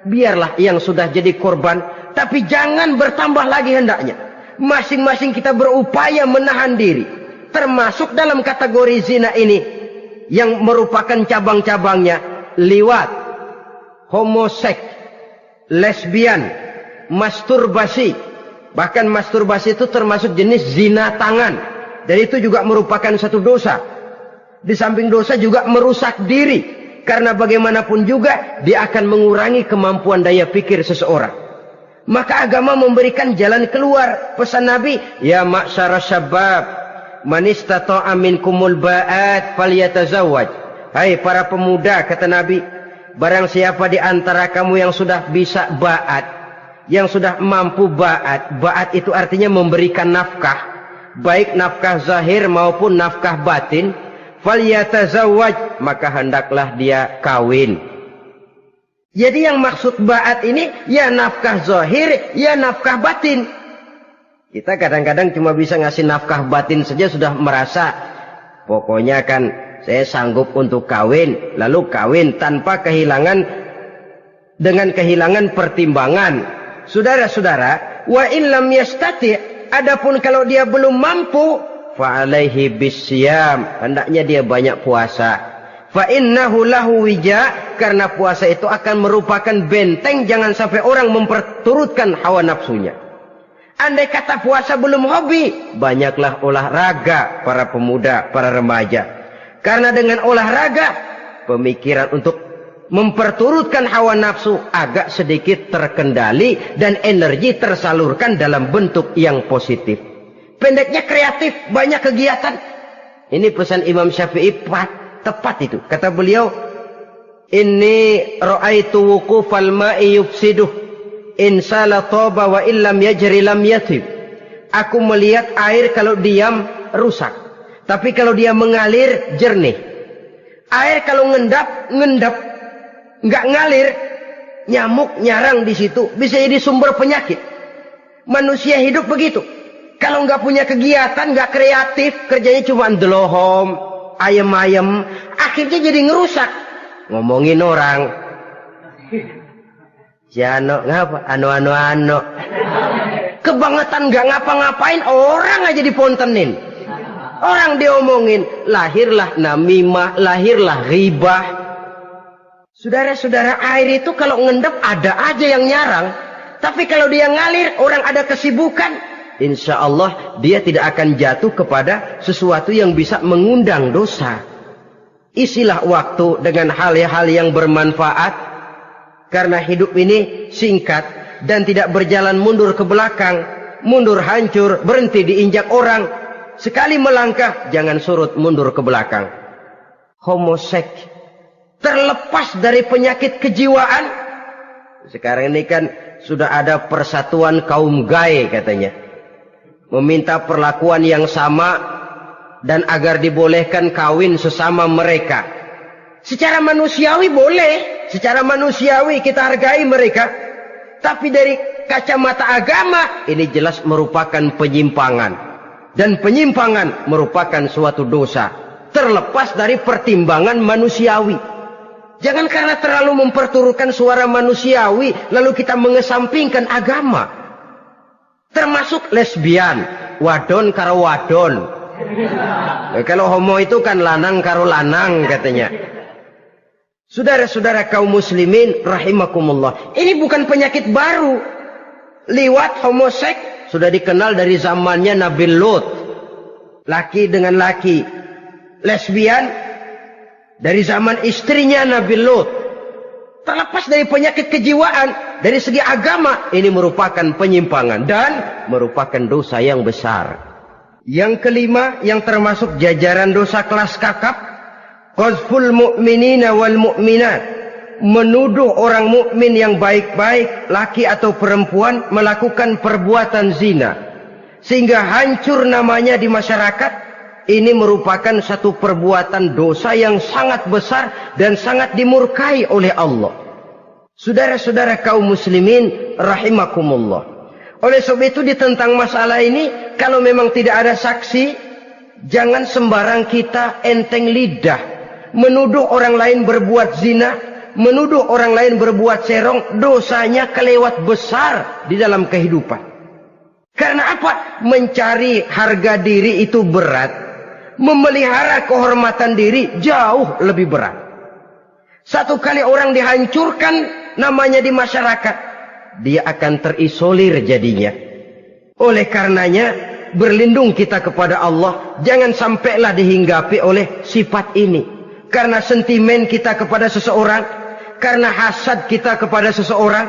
biarlah yang sudah jadi korban, tapi jangan bertambah lagi hendaknya. Masing-masing kita berupaya menahan diri. Termasuk dalam kategori zina ini, yang merupakan cabang-cabangnya, liwat, homoseks, lesbian, masturbasi. Bahkan masturbasi itu termasuk jenis zina tangan. Dan itu juga merupakan satu dosa. Di samping dosa juga merusak diri. Karena bagaimanapun juga dia akan mengurangi kemampuan daya pikir seseorang. Maka agama memberikan jalan keluar. Pesan Nabi, ya ma'syara syabab, man istata'a minkumul ba'at falyatazawwaj. Hai para pemuda, kata Nabi, barang siapa di antara kamu yang sudah bisa ba'at, yang sudah mampu ba'at. Ba'at itu artinya memberikan nafkah, baik nafkah zahir maupun nafkah batin. Falyatazawwaj, maka hendaklah dia kawin. Jadi yang maksud ba'at ini ya nafkah zahir, ya nafkah batin. Kita kadang-kadang cuma bisa ngasih nafkah batin saja sudah merasa pokoknya kan saya sanggup untuk kawin, lalu kawin tanpa kehilangan, dengan kehilangan pertimbangan. Saudara-saudara, wa illam yastati', adapun kalau dia belum mampu, fa alaihi bisyam, hendaknya dia banyak puasa. Fa innahu lahu wija, karena puasa itu akan merupakan benteng jangan sampai orang memperturutkan hawa nafsunya. Andai kata puasa belum hobi, banyaklah olahraga para pemuda, para remaja. Karena dengan olahraga, pemikiran untuk memperturutkan hawa nafsu agak sedikit terkendali dan energi tersalurkan dalam bentuk yang positif. Pendeknya kreatif, banyak kegiatan. Ini pesan Imam Syafi'i tepat itu. Kata beliau, inni ra'aitu wuqufal ma'i yufsiduh, in sala toba wa illam yajri lam yatib. Aku melihat air kalau diam rusak, tapi kalau dia mengalir jernih. Air kalau ngendap, nggak ngalir, nyamuk nyarang di situ, bisa jadi sumber penyakit. Manusia hidup begitu. Kalau nggak punya kegiatan, nggak kreatif, kerjanya cuma delohom, ayam-ayam, akhirnya jadi ngerusak. Ngomongin orang. Si Ano, ngapa? Ano. Kebangetan nggak ngapa-ngapain, orang aja dipontenin. Orang diomongin, lahirlah namimah, lahirlah ghibah. Saudara-saudara, air itu kalau ngendap ada aja yang nyarang. Tapi kalau dia ngalir, orang ada kesibukan, insya Allah dia tidak akan jatuh kepada sesuatu yang bisa mengundang dosa. Isilah waktu dengan hal-hal yang bermanfaat. Karena hidup ini singkat dan tidak berjalan mundur ke belakang. Mundur hancur, berhenti diinjak orang. Sekali melangkah, jangan surut mundur ke belakang. Homoseks, terlepas dari penyakit kejiwaan. Sekarang ini kan sudah ada persatuan kaum gay katanya. Meminta perlakuan yang sama dan agar dibolehkan kawin sesama mereka. Secara manusiawi boleh, secara manusiawi kita hargai mereka. Tapi dari kacamata agama ini jelas merupakan penyimpangan. Dan penyimpangan merupakan suatu dosa. Terlepas dari pertimbangan manusiawi. Jangan karena terlalu memperturutkan suara manusiawi lalu kita mengesampingkan agama. Termasuk lesbian, wadon karo wadon. Kalau homo itu kan lanang karo lanang katanya. Saudara-saudara kaum muslimin rahimakumullah, ini bukan penyakit baru. Liwat, homoseks sudah dikenal dari zamannya Nabi Lut, laki dengan laki. Lesbian dari zaman istrinya Nabi Lut. Terlepas dari penyakit kejiwaan, dari segi agama, ini merupakan penyimpangan dan merupakan dosa yang besar. Yang kelima, yang termasuk jajaran dosa kelas kakap, qazful mu'minina wal mu'minat, menuduh orang mukmin yang baik-baik, laki atau perempuan, melakukan perbuatan zina sehingga hancur namanya di masyarakat. Ini merupakan satu perbuatan dosa yang sangat besar dan sangat dimurkai oleh Allah. Saudara-saudara kaum muslimin rahimakumullah. Oleh sebab itu tentang masalah ini, kalau memang tidak ada saksi, jangan sembarang kita enteng lidah menuduh orang lain berbuat zina, menuduh orang lain berbuat serong. Dosanya kelewat besar di dalam kehidupan. Karena apa? Mencari harga diri itu berat, memelihara kehormatan diri jauh lebih berat. Satu kali orang dihancurkan namanya di masyarakat, dia akan terisolir jadinya. Oleh karenanya, berlindung kita kepada Allah, jangan sampailah dihinggapi oleh sifat ini. Karena sentimen kita kepada seseorang, karena hasad kita kepada seseorang,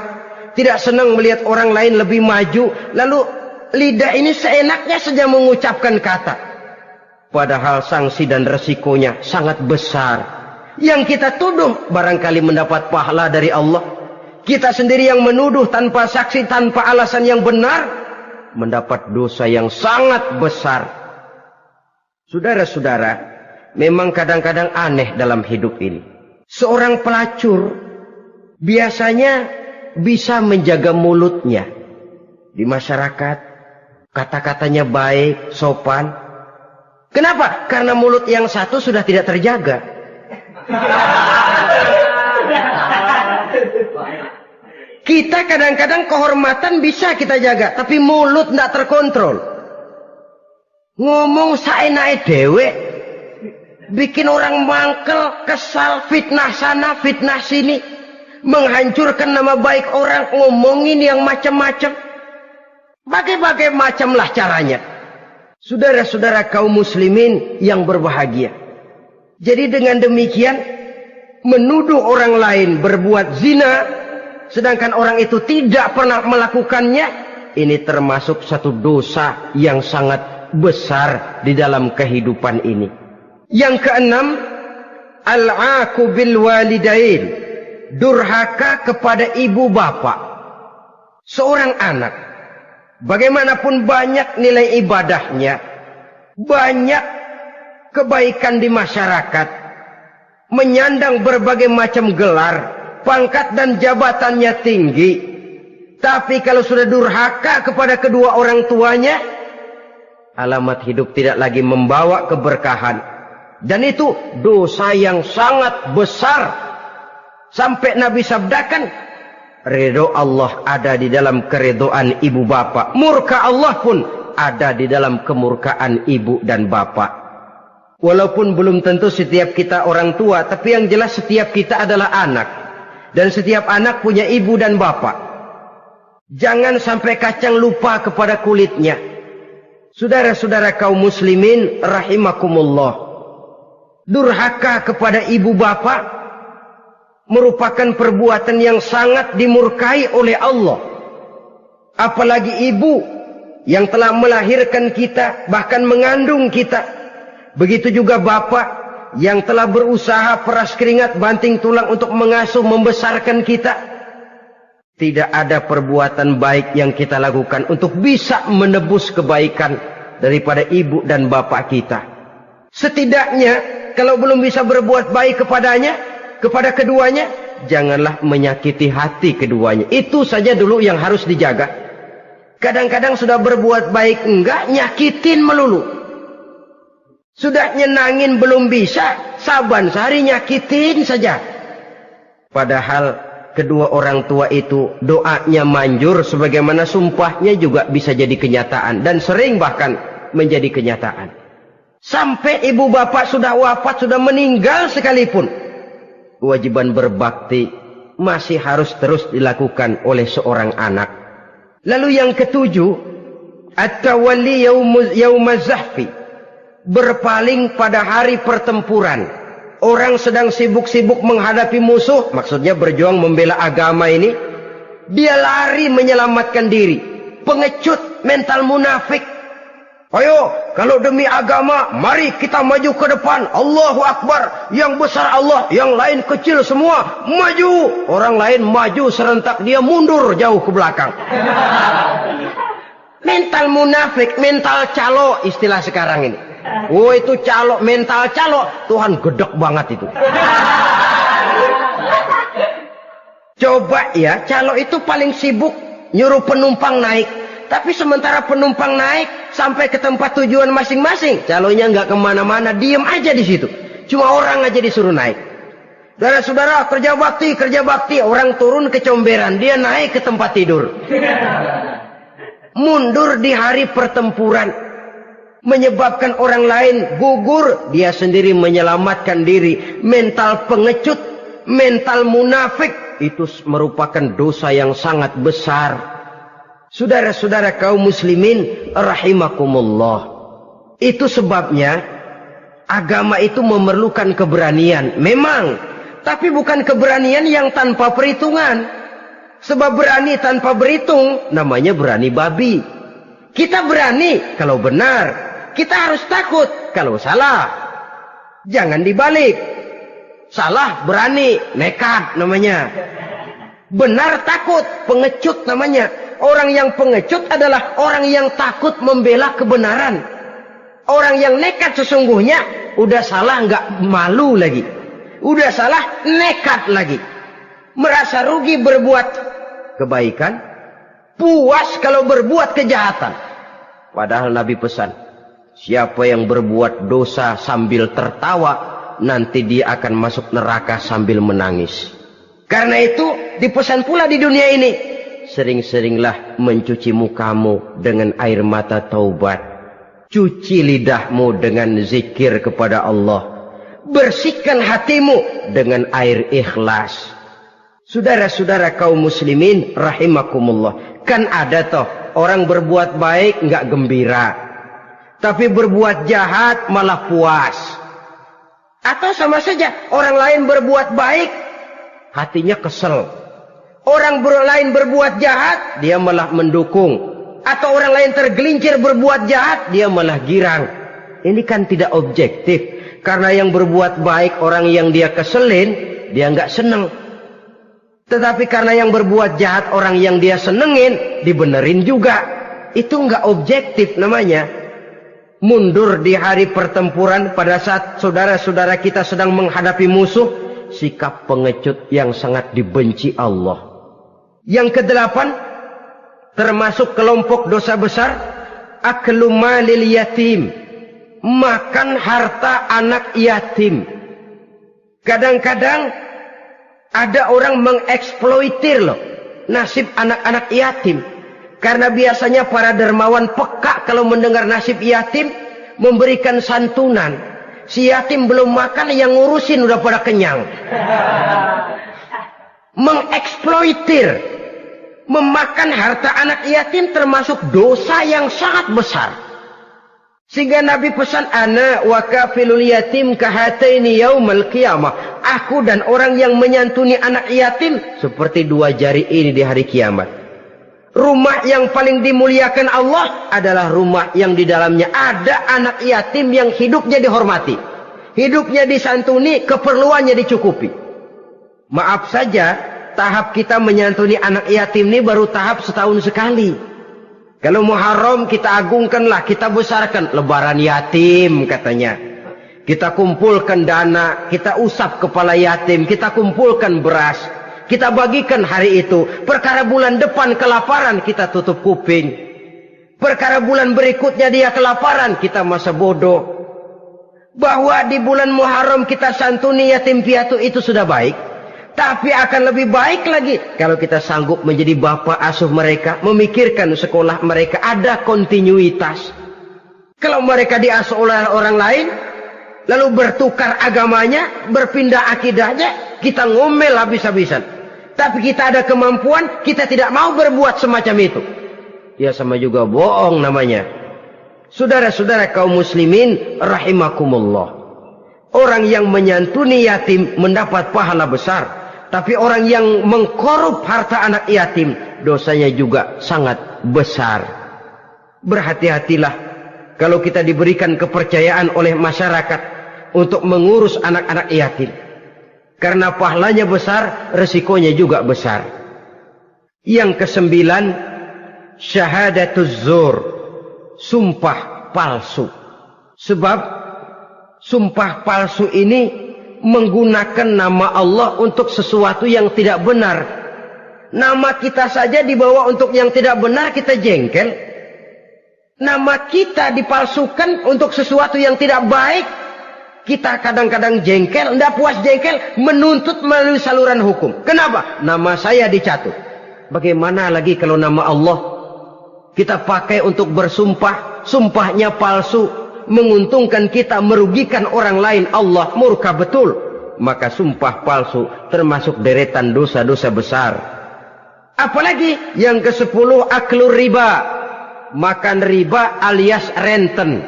tidak senang melihat orang lain lebih maju, lalu lidah ini seenaknya saja mengucapkan kata. Padahal sanksi dan resikonya sangat besar. Yang kita tuduh barangkali mendapat pahala dari Allah. Kita sendiri yang menuduh tanpa saksi, tanpa alasan yang benar, mendapat dosa yang sangat besar. Saudara-saudara, memang kadang-kadang aneh dalam hidup ini. Seorang pelacur biasanya bisa menjaga mulutnya di masyarakat. Kata-katanya baik, sopan. Kenapa? Karena mulut yang satu sudah tidak terjaga. Kita kadang-kadang kehormatan bisa kita jaga, tapi mulut tidak terkontrol. Ngomong saenake dewe, bikin orang mangkel, kesal, fitnah sana, fitnah sini, menghancurkan nama baik orang, ngomongin yang macam-macam. Bagai-bagai macamlah caranya. Saudara-saudara kaum muslimin yang berbahagia. Jadi dengan demikian, menuduh orang lain berbuat zina, sedangkan orang itu tidak pernah melakukannya, ini termasuk satu dosa yang sangat besar di dalam kehidupan ini. Yang keenam, al-'aqu bil walidain, durhaka kepada ibu bapak. Seorang anak, bagaimanapun banyak nilai ibadahnya, banyak kebaikan di masyarakat, menyandang berbagai macam gelar, pangkat dan jabatannya tinggi, tapi kalau sudah durhaka kepada kedua orang tuanya, alamat hidup tidak lagi membawa keberkahan. Dan itu dosa yang sangat besar. Sampai Nabi sabdakan, ridho Allah ada di dalam keridhaan ibu bapak. Murka Allah pun ada di dalam kemurkaan ibu dan bapak. Walaupun belum tentu setiap kita orang tua, tapi yang jelas setiap kita adalah anak. Dan setiap anak punya ibu dan bapak. Jangan sampai kacang lupa kepada kulitnya. Saudara-saudara kaum muslimin rahimakumullah. Durhaka kepada ibu bapak merupakan perbuatan yang sangat dimurkai oleh Allah. Apalagi ibu yang telah melahirkan kita, bahkan mengandung kita. Begitu juga bapak yang telah berusaha peras keringat banting tulang untuk mengasuh membesarkan kita. Tidak ada perbuatan baik yang kita lakukan untuk bisa menebus kebaikan daripada ibu dan bapak kita. Setidaknya kalau belum bisa berbuat baik kepadanya, kepada keduanya, janganlah menyakiti hati keduanya. Itu saja dulu yang harus dijaga. Kadang-kadang sudah berbuat baik enggak, nyakitin melulu. Sudah nyenangin belum bisa, saban sehari nyakitin saja. Padahal kedua orang tua itu doanya manjur, sebagaimana sumpahnya juga bisa jadi kenyataan. Dan sering bahkan menjadi kenyataan. Sampai ibu bapak sudah wafat, sudah meninggal sekalipun, kewajiban berbakti masih harus terus dilakukan oleh seorang anak. Lalu yang ketujuh, at-tawalli yaumaz zahfi, berpaling pada hari pertempuran. Orang sedang sibuk-sibuk menghadapi musuh, maksudnya berjuang membela agama ini, dia lari menyelamatkan diri. Pengecut, mental munafik. Ayo, kalau demi agama, mari kita maju ke depan. Allahu Akbar. Yang besar Allah, yang lain kecil semua. Maju. Orang lain maju serentak, dia mundur jauh ke belakang. Mental munafik, mental calo istilah sekarang ini. Oh, itu calo, mental calo. Tuhan gedek banget itu. Coba ya, calo itu paling sibuk nyuruh penumpang naik. Tapi sementara penumpang naik sampai ke tempat tujuan masing-masing, calonya nggak kemana-mana, diem aja di situ. Cuma orang aja disuruh naik. Saudara-saudara, kerja bakti, orang turun ke comberan, dia naik ke tempat tidur. Mundur di hari pertempuran, menyebabkan orang lain gugur, dia sendiri menyelamatkan diri. Mental pengecut, mental munafik, itu merupakan dosa yang sangat besar. Saudara-saudara kaum muslimin rahimakumullah. Itu sebabnya agama itu memerlukan keberanian. Memang, tapi bukan keberanian yang tanpa perhitungan. Sebab berani tanpa berhitung namanya berani babi. Kita berani kalau benar, kita harus takut kalau salah. Jangan dibalik. Salah berani, nekat namanya. Benar takut, pengecut namanya. Orang yang pengecut adalah orang yang takut membela kebenaran. Orang yang nekat sesungguhnya udah salah nggak malu lagi. Udah salah nekat lagi. Merasa rugi berbuat kebaikan, puas kalau berbuat kejahatan. Padahal Nabi pesan, siapa yang berbuat dosa sambil tertawa, nanti dia akan masuk neraka sambil menangis. Karena itu dipesan pula di dunia ini, sering-seringlah mencuci mukamu dengan air mata taubat. Cuci lidahmu dengan zikir kepada Allah. Bersihkan hatimu dengan air ikhlas. Saudara-saudara kaum muslimin rahimakumullah. Kan ada toh orang berbuat baik nggak gembira, tapi berbuat jahat malah puas. Atau sama saja orang lain berbuat baik, hatinya kesel. Orang lain berbuat jahat, dia malah mendukung. Atau orang lain tergelincir berbuat jahat, dia malah girang. Ini kan tidak objektif. Karena yang berbuat baik, orang yang dia keselin, dia nggak seneng. Tetapi karena yang berbuat jahat, orang yang dia senengin, dibenerin juga. Itu nggak objektif namanya. Mundur di hari pertempuran pada saat saudara-saudara kita sedang menghadapi musuh, sikap pengecut yang sangat dibenci Allah. Yang kedelapan, termasuk kelompok dosa besar, aklu malil yatim, makan harta anak yatim. Kadang-kadang ada orang mengeksploitir loh nasib anak-anak yatim. Karena biasanya para dermawan peka kalau mendengar nasib yatim, memberikan santunan. Si yatim belum makan, yang ngurusin udah pada kenyang. Mengeksploitir, memakan harta anak yatim termasuk dosa yang sangat besar. Sehingga Nabi pesan, ana wa kafilul yatim kahataini yaumal qiyamah. Aku dan orang yang menyantuni anak yatim seperti dua jari ini di hari kiamat. Rumah yang paling dimuliakan Allah adalah rumah yang di dalamnya ada anak yatim yang hidupnya dihormati, hidupnya disantuni, keperluannya dicukupi. Maaf saja, tahap kita menyantuni anak yatim ini baru tahap setahun sekali. Kalau Muharram kita agungkanlah, kita besarkan. Lebaran yatim katanya. Kita kumpulkan dana, kita usap kepala yatim, kita kumpulkan beras, kita bagikan hari itu. Perkara bulan depan kelaparan, kita tutup kuping. Perkara bulan berikutnya dia kelaparan, kita masa bodoh. Bahwa di bulan Muharram kita santuni yatim piatu itu sudah baik. Tapi akan lebih baik lagi kalau kita sanggup menjadi bapak asuh mereka, memikirkan sekolah mereka, ada kontinuitas. Kalau mereka diasuh oleh orang lain, lalu bertukar agamanya, berpindah akidahnya, kita ngomel habis-habisan. Tapi kita ada kemampuan, kita tidak mau berbuat semacam itu. Ya sama juga bohong namanya. Saudara-saudara kaum muslimin rahimakumullah. Orang yang menyantuni yatim mendapat pahala besar. Tapi orang yang mengkorup harta anak yatim, dosanya juga sangat besar. Berhati-hatilah kalau kita diberikan kepercayaan oleh masyarakat untuk mengurus anak-anak yatim. Karena pahalanya besar, resikonya juga besar. Yang kesembilan, syahadatuz zur, sumpah palsu. Sebab sumpah palsu ini menggunakan nama Allah untuk sesuatu yang tidak benar. Nama kita saja dibawa untuk yang tidak benar, kita jengkel. Nama kita dipalsukan untuk sesuatu yang tidak baik, kita kadang-kadang jengkel, tidak puas jengkel, menuntut melalui saluran hukum. Kenapa? Nama saya dicatut. Bagaimana lagi kalau nama Allah kita pakai untuk bersumpah, sumpahnya palsu, menguntungkan kita, merugikan orang lain, Allah murka betul. Maka sumpah palsu termasuk deretan dosa-dosa besar. Apalagi yang ke-10, aklur riba, makan riba alias renten.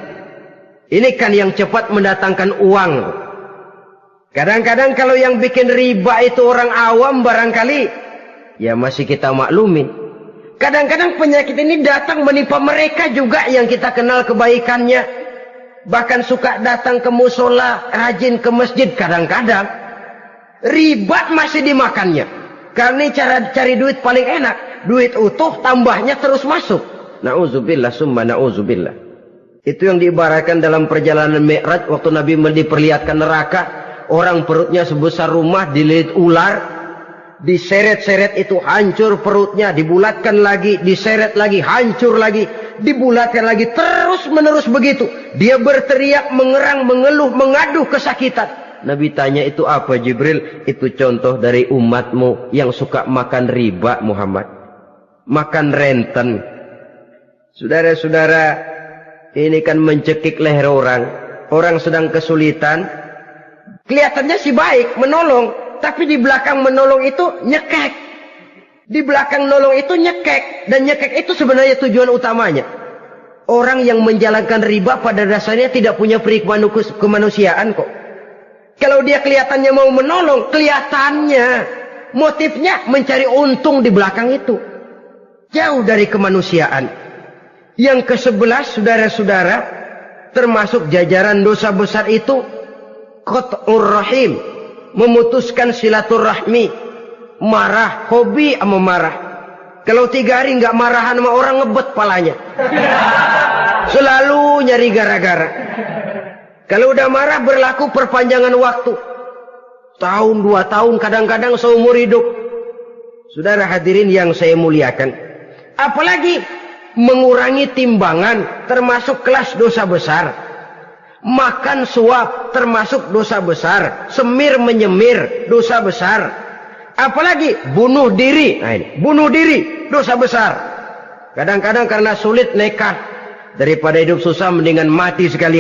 Ini kan yang cepat mendatangkan uang. Kadang-kadang kalau yang bikin riba itu orang awam barangkali, ya masih kita maklumin. Kadang-kadang penyakit ini datang menimpa mereka juga yang kita kenal kebaikannya. Bahkan suka datang ke musola, rajin ke masjid kadang-kadang. Riba masih dimakannya. Karena cara cari duit paling enak. Duit utuh tambahnya terus masuk. Na'udzubillah summa na'udzubillah. Itu yang diibaratkan dalam perjalanan Mi'raj waktu Nabi diperlihatkan neraka. Orang perutnya sebesar rumah dililit ular. Diseret-seret itu hancur perutnya. Dibulatkan lagi, diseret lagi, hancur lagi. Dibulatkan lagi, terus menerus begitu. Dia berteriak, mengerang, mengeluh, mengadu kesakitan. Nabi tanya, itu apa Jibril? Itu contoh dari umatmu yang suka makan riba Muhammad. Makan renten. Saudara-saudara, ini kan mencekik leher orang. Orang sedang kesulitan. Kelihatannya sih baik, menolong. Tapi di belakang menolong itu nyekek. Di belakang nolong itu nyekek. Dan nyekek itu sebenarnya tujuan utamanya. Orang yang menjalankan riba pada dasarnya tidak punya perikmahan kemanusiaan kok. Kalau dia kelihatannya mau menolong, kelihatannya motifnya mencari untung di belakang itu. Jauh dari kemanusiaan. Yang ke-11, saudara-saudara, termasuk jajaran dosa besar itu qat'ur rahim, memutuskan silaturahmi. Marah, hobi sama marah. Kalau 3 hari nggak marahan sama orang, ngebet palanya. Selalu nyari gara-gara. Kalau udah marah berlaku perpanjangan waktu. Tahun, 2 tahun, kadang-kadang seumur hidup. Saudara hadirin yang saya muliakan. Apalagi mengurangi timbangan termasuk kelas dosa besar. Makan suap termasuk dosa besar. Semir menyemir dosa besar. Apalagi bunuh diri. Nah ini, bunuh diri dosa besar. Kadang-kadang karena sulit nekat, daripada hidup susah mendingan mati sekali.